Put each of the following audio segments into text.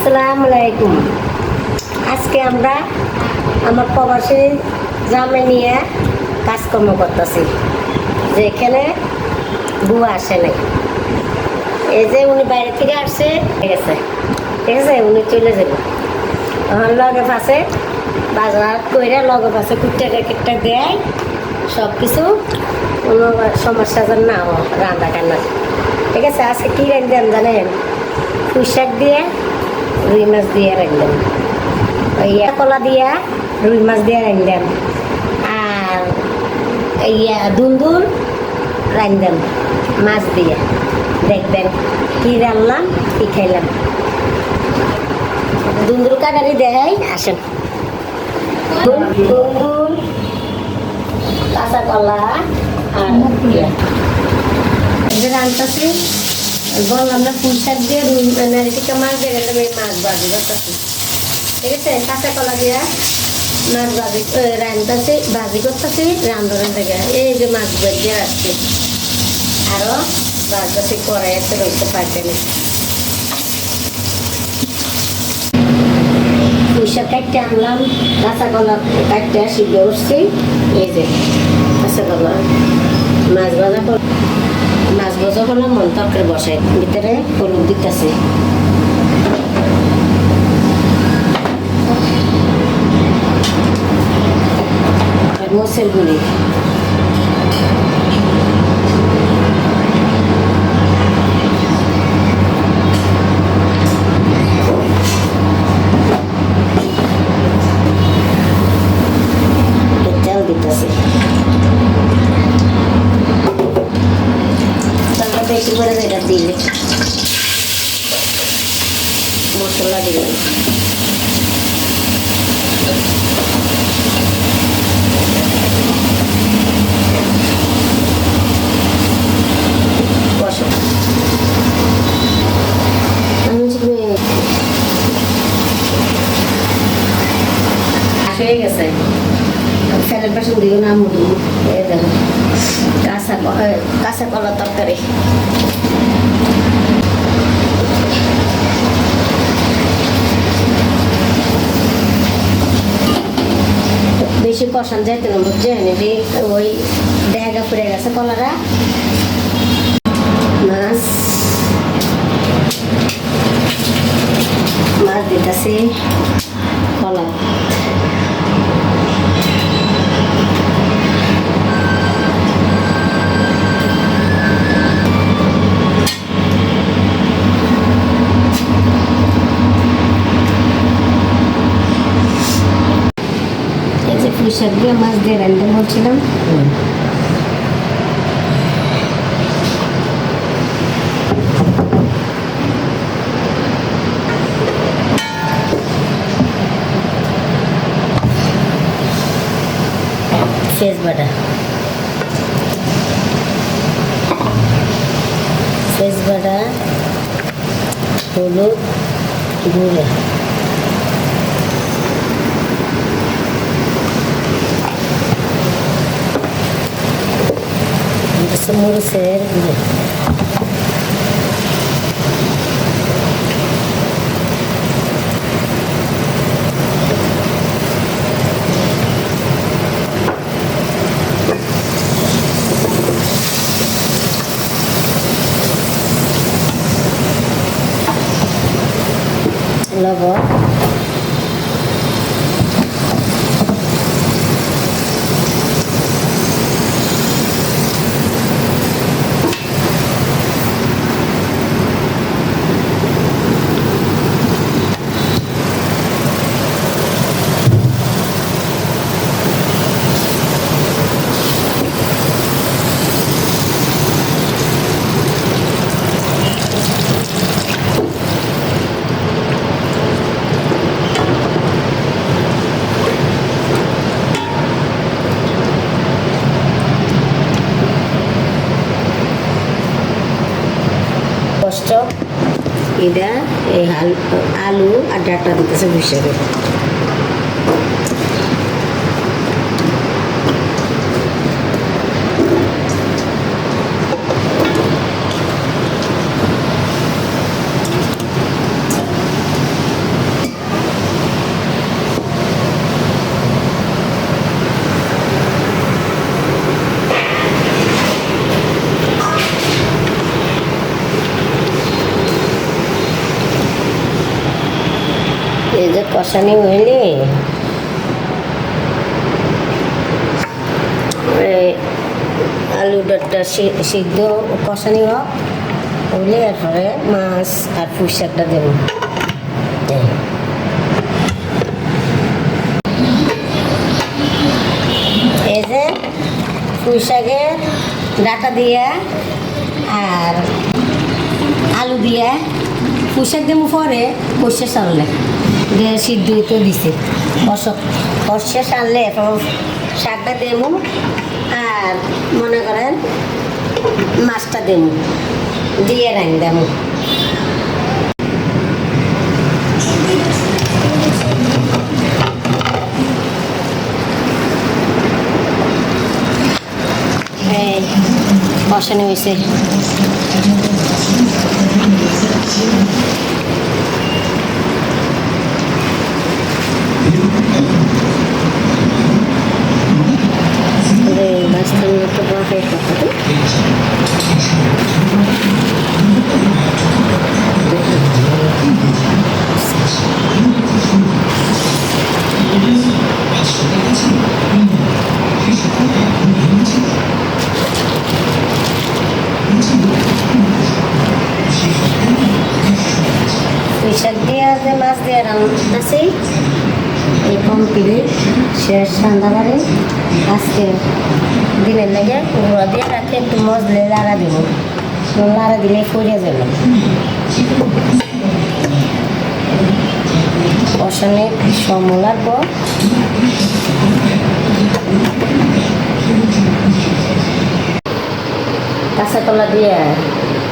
আসসালামু আলাইকুম। আজকে আমরা আমার প্রবাসী জামে নিয়ে কাজকর্ম করতেছি, যে এখানে বুয়া আসে নাই। এই যে উনি বাইরে থেকে আসছে, ঠিক আছে উনি চলে যাবে। তখন লগে পাশে বাজার করে লগে পাশে কুট্টা দেয়, সব কিছু কোনো সমস্যা যেন না হয় রান্না টান্না। ঠিক আছে, আজকে কী রাখবেন জানেন? পুঁই শাক দিয়ে রুই মাছ দিয়ে রাখবেন, কলা দিয়া রুই মাছ দিয়ে রাখবেন, আর দুন্দুল রাখবেন মাছ দিয়ে। দেখবেন কি রান্নাম কি খাইলাম। দুন্দুল কাটারি দেয়, আসেন। দুন্দুল, কাঁচা কলা আর রান্তাছি। বললাম না পুঁই শাক দিয়ে রুই নারিটিকা মাছ দিয়ে গেলাম, এই মাছ ভাজি করতেছি। ঠিক আছে, কাঁচা কলা দিয়া মাছ ভাজি রান্তাছি, ভাজি করতেছি রান্ধনের থেকে। এই যে মাছ দিয়ে রাখছি, আরও ভাজতেছি, কড়াইতে রয়েছে পাইতেনি। পুঁই শাক কাটতে আনলাম, কাঁচা কলা কাটতে সিদ্ধ করছি। এই যে কাঁচা কলা মাছ ভাজা করলাম, মন তরকারি বসাই ভিতরে হলুদ দিতেছি। মরিচের গুঁড়ি, তেল দিতেছি। বেশি করে এটা দিলে মশলা দিলাম, হয়ে গেছে। ফেলের পাশে দিও না মুড়ি, দেখো কাঁচা কলা তরকারি। বেশি কষান যাইতে না, বুঝছেন? ওই দেখা ফুরে গেছে কলারা। মাছ দিতেছি, কলা পুঁই শাক দিয়ে মাছ দিয়ে রান্না বলছিলাম। তেজবাটা, হলুদ গুঁড়ো, মরিচের গুঁড়ো, লবণ, এটা এই আলু আর ডাটা দিতেছে হিসেবে। এই যে কষানি হইলে আলুটা সিদ্ধ কষানি হোক হইলে এরপরে মাছ আর পুঁই শাকটা দেবো। এই যে পুঁই শাকের ডাটা দিয়ে আর আলু দিয়ে পুঁই শাক দেবো পরে কষে সারলে দিয়ে সিদ্ধ হইতে দিছে কষে সারলে এখন শাকটা দেবো আর মনে করেন মাছটা দেবো দিয়ে রাখ দেবো। কষানো হয়েছে মাছটা একটু বড় শাক দিয়ে যে মাছ দিয়ে রান্নাছি এই কমপ্লিট শেষ রান্নাবাড়ি। আজকে দিনের লেগে গুঁড়া দিয়ে রাখে একটু মজলে লাড়া দিব, লাড়া দিলে ফুরিয়ে যাবে। কষানে সমলার পর কাঁচা কলা দিয়ে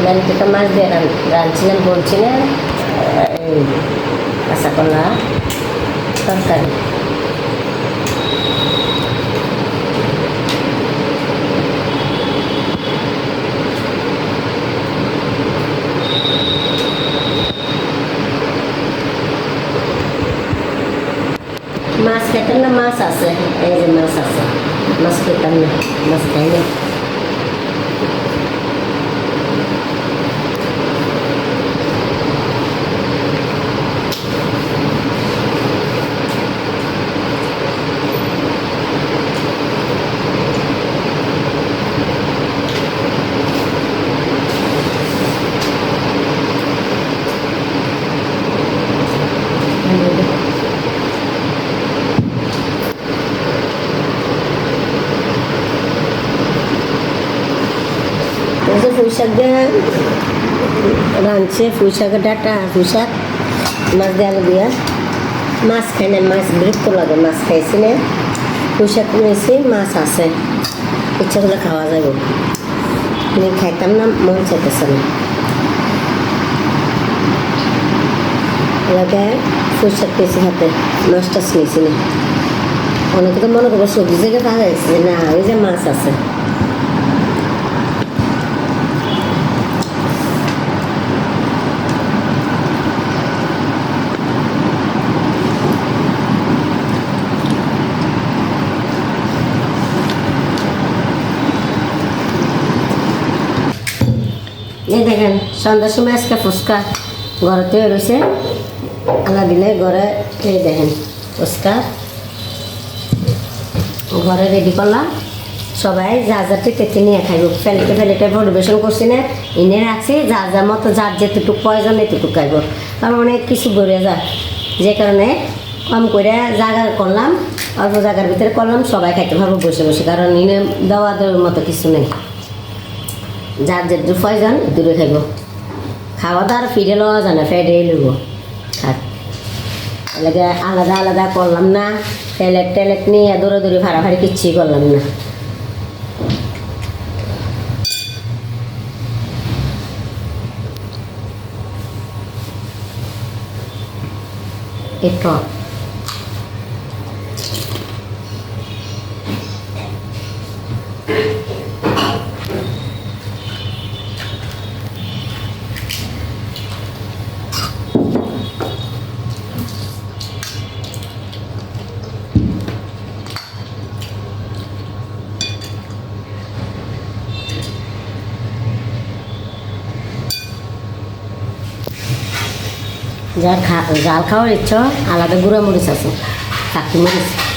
ম্যানকেটা মাছ দিয়ে রাঁধছিলাম বলছি না, এই কাঁচা কলা তরকারি। মাছ খেতাম না, মাছ আছে, এই যে মাছ আছে, মাছ খেতাম না, মাছ খাই না। পুঁই শাক দিয়ে রাঁধছে, পুঁই শাকের ডাটা, পুঁই শাক মাছ দিয়ে আলু দিয়া। মাছ খাই না, মাছ বিরক্ত লাগে, মাছ খাইছি না, পুঁই শাক নিয়েছি, মাছ আছে, ইচ্ছা করলে খাওয়া যাবে। খাইতাম না, মন চাইতেছে না। এলাকে পুঁই শাক পেয়েছি হাতে, মাছ টাছ নিয়েছি না। অনেকে তো মনে করবো সবজি থেকে পাওয়া যাচ্ছে না, ওই যে মাছ আছে। এই দেখেন সন্ধ্যার সময় আজকে ফুচকা ঘরে তৈরি রয়েছে, আলা দিলে ঘরে। এই দেখেন ফুচকা ঘরে রেডি করলাম, সবাই যা যাতে তেতে নিয়ে খাইব। ফেলেটে পরিবেশন করছি না, এনে রাখছি, যার যার মতো যার যেটুকু প্রয়োজন এতটুকু খাইব, কারণ অনেক কিছু বেড়ে যায়। যে কারণে কম করে জায়গা করলাম, অল্প জায়গার ভিতরে করলাম, সবাই খাইতে পারবো বসে বসে, কারণ এনে দেওয়া দেওয়ার মতো কিছু নেই। যার যেটুকু প্রয়োজন দূরে খাইব, খাওয়া দাওয়া ফিরে লওয়া যায় না, ফেডে লইব খাক। এলাকা আলাদা আলাদা করলাম না, টেলেট নিয়ে দৌড়ে ভাড়াভাড়ি কিচ্ছুই করলাম না। একটু যার জাল খাওয়ার ইচ্ছা আলাদা গুঁড়া মরিচ আছে চাকরি মরিচ